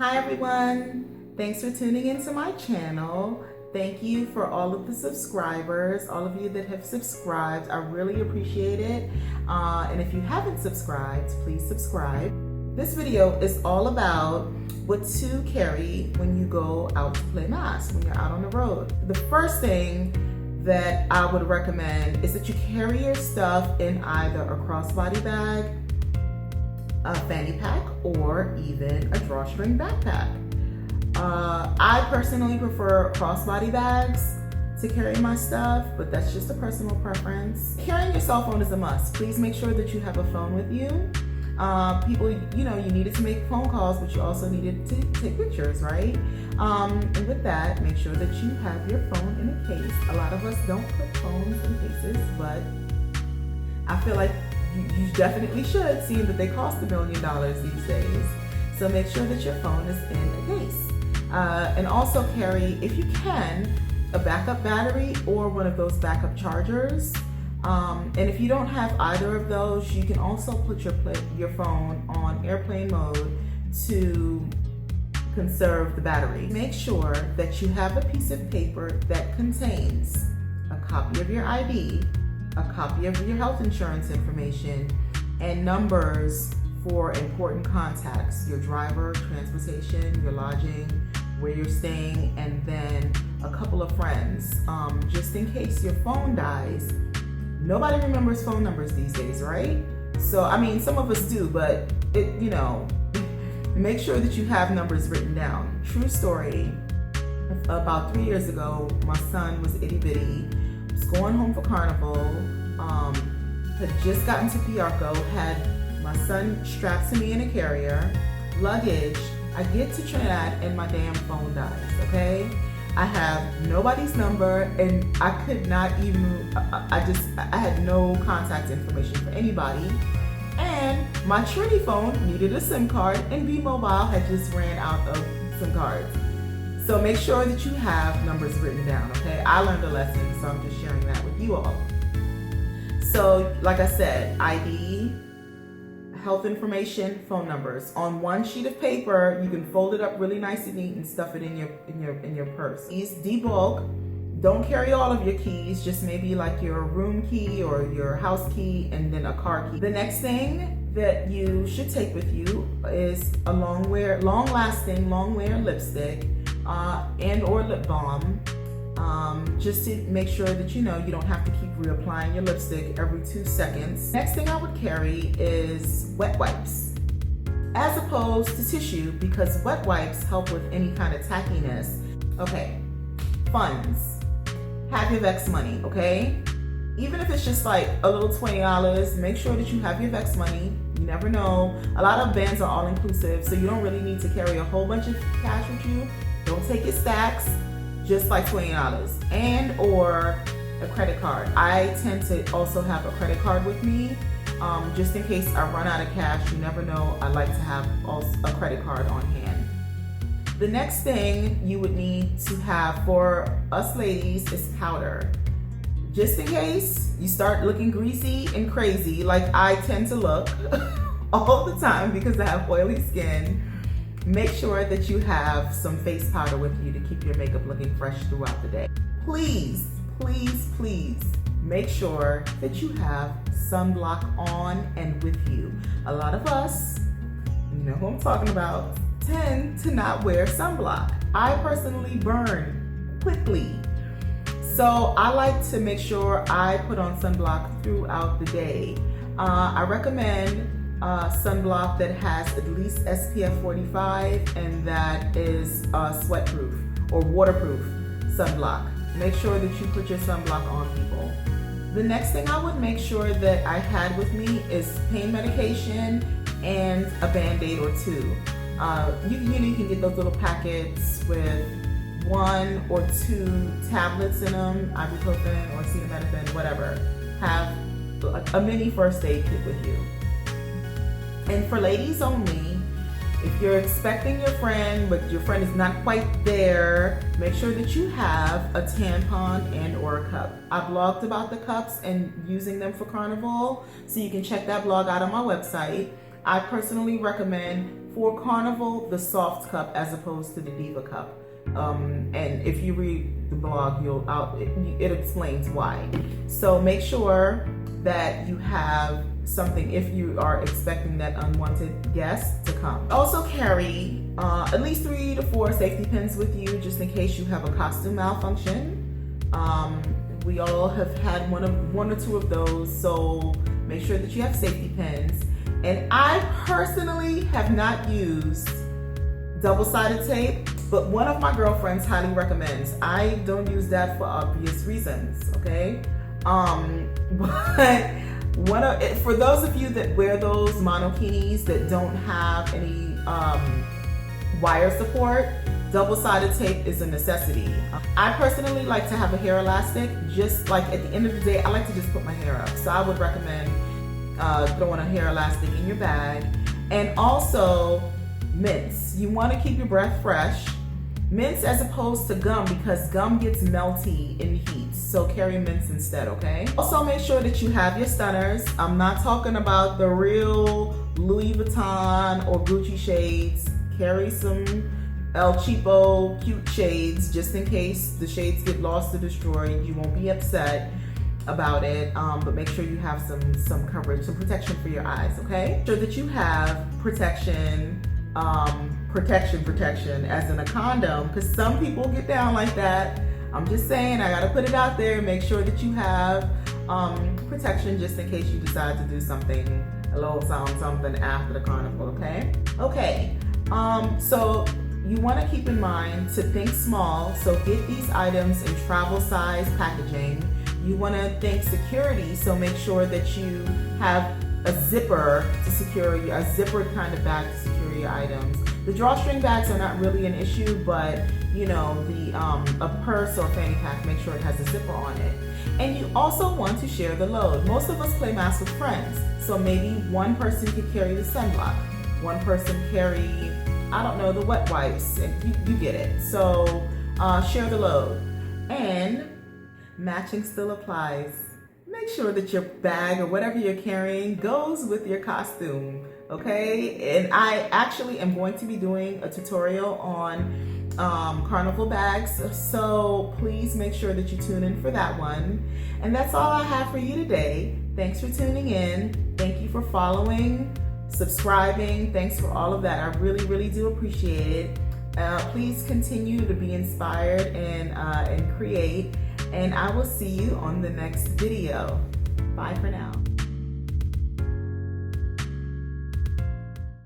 Hi everyone, thanks for tuning into my channel. Thank you for all of the subscribers, all of you that have subscribed. I really appreciate it. And if you haven't subscribed, please subscribe. This video is all about what to carry when you go out to play mass, when you're out on the road. The first thing that I would recommend is that you carry your stuff in either a crossbody bag, a fanny pack, or even a drawstring backpack. I personally prefer crossbody bags to carry my stuff, but that's just a personal preference. Carrying your cell phone is a must. Please make sure that you have a phone with you. People, you needed to make phone calls, but you also needed to take pictures, right? And with that, make sure that you have your phone in a case. A lot of us don't put phones in cases, but I feel like you definitely should, seeing that they cost $1 million these days. So make sure that your phone is in a case. And also carry, if you can, a backup battery or one of those backup chargers. And if you don't have either of those, you can also put your phone on airplane mode to conserve the battery. Make sure that you have a piece of paper that contains a copy of your ID, a copy of your health insurance information, and numbers for important contacts, your driver, transportation, your lodging, where you're staying, and then a couple of friends, just in case your phone dies. Nobody remembers phone numbers these days, right? So, I mean, some of us do, but make sure that you have numbers written down. True story, about 3 years ago, my son was itty bitty, was going home for Carnival, had just gotten to Piarco, had my son strapped to me in a carrier, luggage. I get to Trinidad and my damn phone dies, okay? I have nobody's number, and I could not even, I had no contact information for anybody. And my Trini phone needed a SIM card, and B-Mobile had just ran out of SIM cards. So make sure that you have numbers written down, okay? I learned a lesson, so I'm just sharing that with you all. So, like I said, ID, health information, phone numbers. On one sheet of paper, you can fold it up really nice and neat and stuff it in your purse. Keys, debulk. Don't carry all of your keys, just maybe like your room key or your house key and then a car key. The next thing that you should take with you is a long-lasting, long-wear lipstick and or lip balm. Just to make sure that you don't have to keep reapplying your lipstick every 2 seconds. Next thing I would carry is wet wipes, as opposed to tissue, because wet wipes help with any kind of tackiness. Okay, funds. Have your Vex money, okay? Even if it's just like a little $20, make sure that you have your Vex money. You never know. A lot of bands are all inclusive, so you don't really need to carry a whole bunch of cash with you. Don't take your stacks. Just like $20 and or a credit card. I tend to also have a credit card with me, just in case I run out of cash. You never know. I like to have a credit card on hand. The next thing you would need to have for us ladies is powder. Just in case you start looking greasy and crazy like I tend to look all the time because I have oily skin. Make sure that you have some face powder with you to keep your makeup looking fresh throughout the day. Please, please, please make sure that you have sunblock on and with you. A lot of us, you know who I'm talking about, tend to not wear sunblock. I personally burn quickly. So I like to make sure I put on sunblock throughout the day. I recommend sunblock that has at least SPF 45 and that is sweat-proof or waterproof sunblock. Make sure that you put your sunblock on, people. The next thing I would make sure that I had with me is pain medication and a Band-Aid or two. You can get those little packets with 1 or 2 tablets in them, ibuprofen or acetaminophen, whatever. Have a mini first aid kit with you. And for ladies only, if you're expecting your friend, but your friend is not quite there, make sure that you have a tampon and or a cup. I blogged about the cups and using them for Carnival, so you can check that blog out on my website. I personally recommend for Carnival, the soft cup as opposed to the Diva cup. And if you read the blog, it explains why. So make sure that you have something if you are expecting that unwanted guest to come. Also carry at least 3 to 4 safety pins with you just in case you have a costume malfunction. We all have had one or two of those, so make sure that you have safety pins. And I personally have not used double-sided tape, but one of my girlfriends highly recommends. I don't use that for obvious reasons, okay? But for those of you that wear those monokinis that don't have any wire support, double-sided tape is a necessity. I personally like to have a hair elastic. Just like at the end of the day, I like to just put my hair up. So I would recommend throwing a hair elastic in your bag. And also mints. You want to keep your breath fresh. Mints as opposed to gum, because gum gets melty in heat. So carry mints instead, okay? Also make sure that you have your stunners. I'm not talking about the real Louis Vuitton or Gucci shades. Carry some El Cheapo cute shades just in case the shades get lost or destroyed. You won't be upset about it, but make sure you have some coverage, some protection for your eyes, okay? Make sure that you have protection as in a condom, because some people get down like that. I'm just saying, I gotta put it out there. Make sure that you have protection just in case you decide to do something, a little something after the carnival, okay? Okay, so you want to keep in mind to think small, so get these items in travel size packaging. You want to think security, so make sure that you have a zipper to secure, a zippered kind of bag to secure your items. The drawstring bags are not really an issue, but you know, a purse or fanny pack, make sure it has a zipper on it. And you also want to share the load. Most of us play mask with friends, so maybe one person could carry the sunblock, one person carry, I don't know, the wet wipes, and you get it. So share the load. And matching still applies. Make sure that your bag or whatever you're carrying goes with your costume, okay? And I actually am going to be doing a tutorial on carnival bags, so please make sure that you tune in for that one. And that's all I have for you today. Thanks for tuning in. Thank you for following, subscribing. Thanks for all of that. I really, really do appreciate it. Please continue to be inspired and create. And I will see you on the next video. Bye for now.